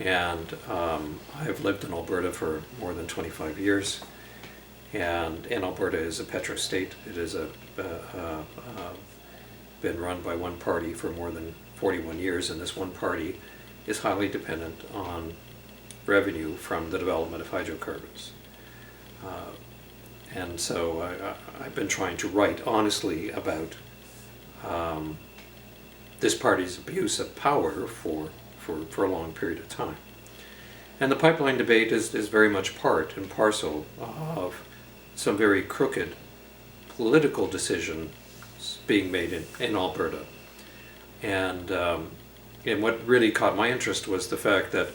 And I've lived in Alberta for more than 25 years. And Alberta is a petro-state. It is been run by one party for more than 41 years, and this one party is highly dependent on revenue from the development of hydrocarbons. And so I've been trying to write honestly about this party's abuse of power for a long period of time. And the pipeline debate is very much part and parcel of some very crooked political decisions being made in Alberta. And what really caught my interest was the fact that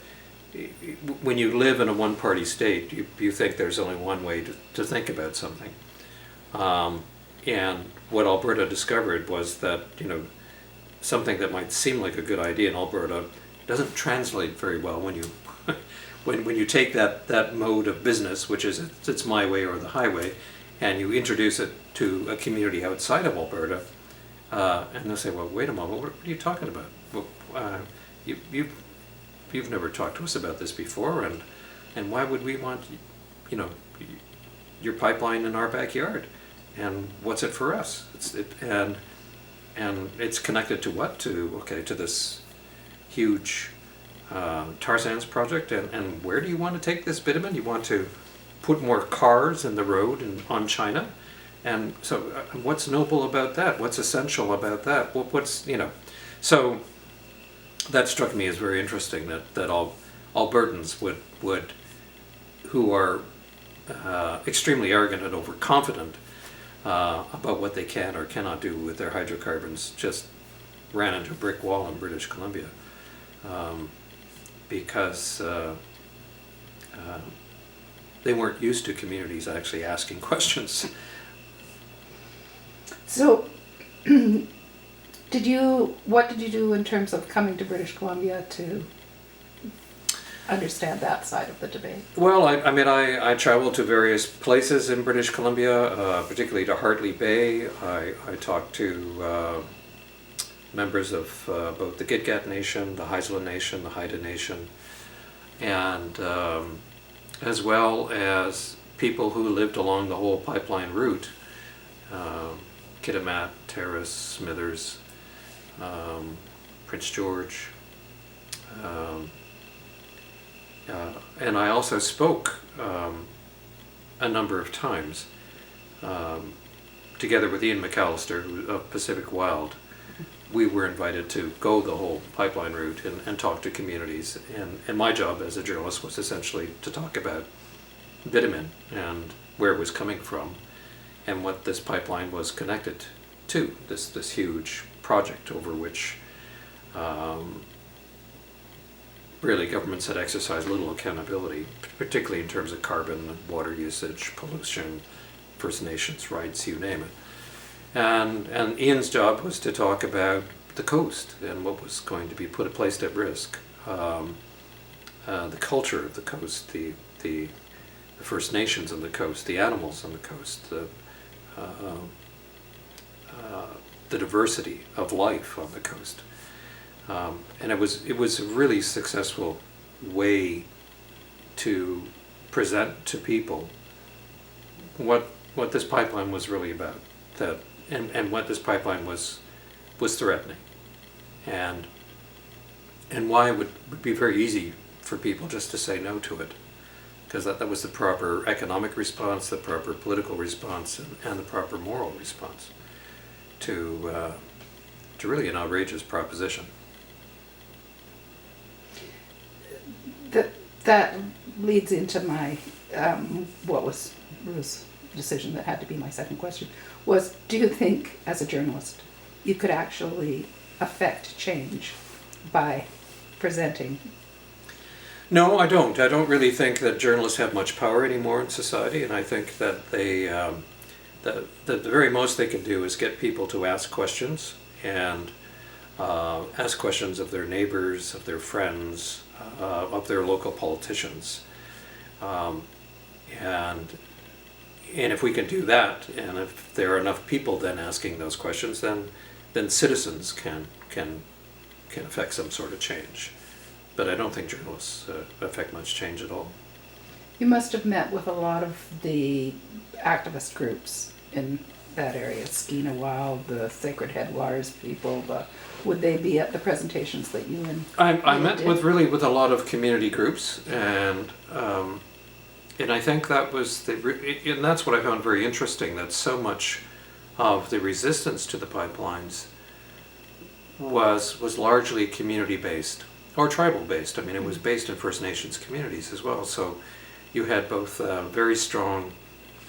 when you live in a one-party state, you think there's only one way to think about something. And what Alberta discovered was that, something that might seem like a good idea in Alberta doesn't translate very well when you when you take that mode of business, which is it's my way or the highway, and you introduce it to a community outside of Alberta, and they'll say, well, wait a moment, what are you talking about? Well, you've never talked to us about this before, and why would we want, your pipeline in our backyard? And what's it for us? And it's connected to what? To this huge tar sands project, and where do you want to take this bitumen? You want to put more cars in the road on China? And so what's noble about that? What's essential about that? So that struck me as very interesting, that all Albertans would who are extremely arrogant and overconfident about what they can or cannot do with their hydrocarbons just ran into a brick wall in British Columbia, because they weren't used to communities actually asking questions. So, what did you do in terms of coming to British Columbia to understand that side of the debate? Well, I traveled to various places in British Columbia, particularly to Hartley Bay. I talked to members of both the Gitgat Nation, the Haisla Nation, the Haida Nation, and as well as people who lived along the whole pipeline route, Kitimat, Terrace, Smithers, Prince George, and I also spoke a number of times together with Ian McAllister of Pacific Wild. We were invited to go the whole pipeline route and talk to communities, and my job as a journalist was essentially to talk about bitumen and where it was coming from and what this pipeline was connected to, this huge project over which really governments had exercised little accountability, particularly in terms of carbon, water usage, pollution, First Nations rights, you name it. And Ian's job was to talk about the coast and what was going to be placed at risk, the culture of the coast, the First Nations on the coast, the animals on the coast, the diversity of life on the coast. And it was a really successful way to present to people what this pipeline was really about, and what this pipeline was threatening, and why it would be very easy for people just to say no to it, because that was the proper economic response, the proper political response, and the proper moral response to really an outrageous proposition. That leads into my what was Ruth's decision that had to be my second question, was, do you think as a journalist you could actually affect change by presenting? No, I don't. I don't really think that journalists have much power anymore in society, and I think that that the very most they can do is get people to ask questions, and ask questions of their neighbors, of their friends, of their local politicians, and if we can do that, and if there are enough people then asking those questions, then citizens can affect some sort of change. but I don't think journalists affect much change at all. You must have met with a lot of the activist groups in that area, Skeena Wild, the Sacred Headwaters people. Would they be at the presentations that you and I you met did? with a lot of community groups, and I think that was and that's what I found very interesting. That so much of the resistance to the pipelines was largely community based or tribal based. I mean, it was based in First Nations communities as well. So you had both very strong,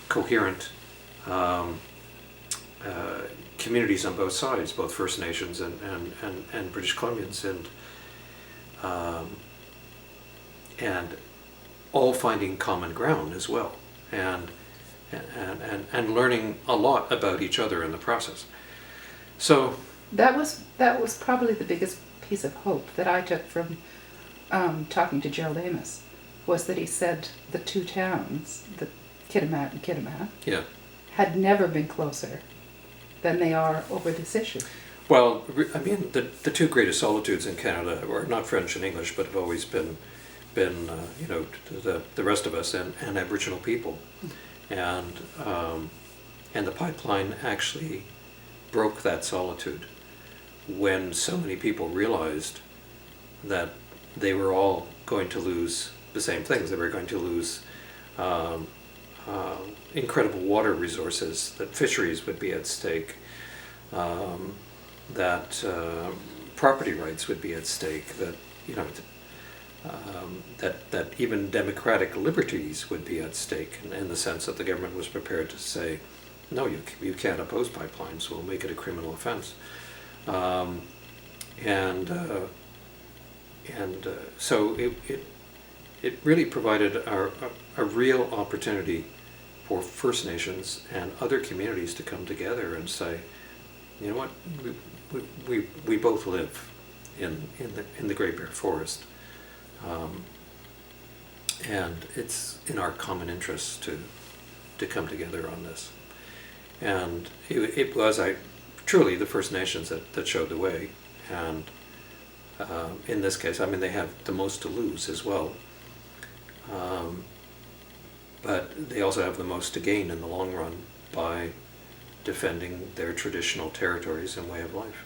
coherent communities on both sides, both First Nations and British Columbians, and all finding common ground as well, and learning a lot about each other in the process. So That was probably the biggest piece of hope that I took from talking to Gerald Amos, was that he said the two towns, the Kitimat and Kitimat, yeah. had never been closer than they are over this issue. Well, I mean, the two greatest solitudes in Canada are not French and English, but have always been you know, the rest of us and Aboriginal people, and the pipeline actually broke that solitude when so many people realized that they were all going to lose the same things. They were going to lose incredible water resources, that fisheries would be at stake, that property rights would be at stake, that, you know, that even democratic liberties would be at stake, in the sense that the government was prepared to say, no, you can't oppose pipelines, we'll make it a criminal offense. So it really provided a real opportunity for First Nations and other communities to come together and say, you know what, we both live in the Great Bear Forest, and it's in our common interest to come together on this. And it was truly the First Nations that showed the way, and in this case, I mean, they have the most to lose as well, but they also have the most to gain in the long run by defending their traditional territories and way of life.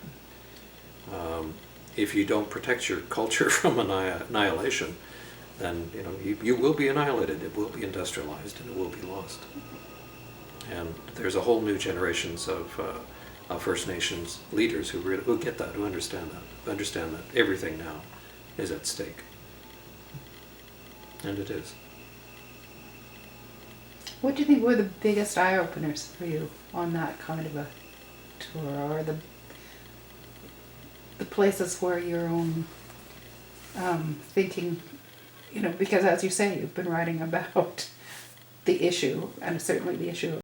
If you don't protect your culture from annihilation, then you know you will be annihilated. It will be industrialized, and it will be lost. And there's a whole new generations of First Nations leaders who get that, who understand that everything now is at stake, and it is. What do you think were the biggest eye openers for you on that kind of a tour, or the places where your own thinking, you know, because as you say, you've been writing about the issue, and certainly the issue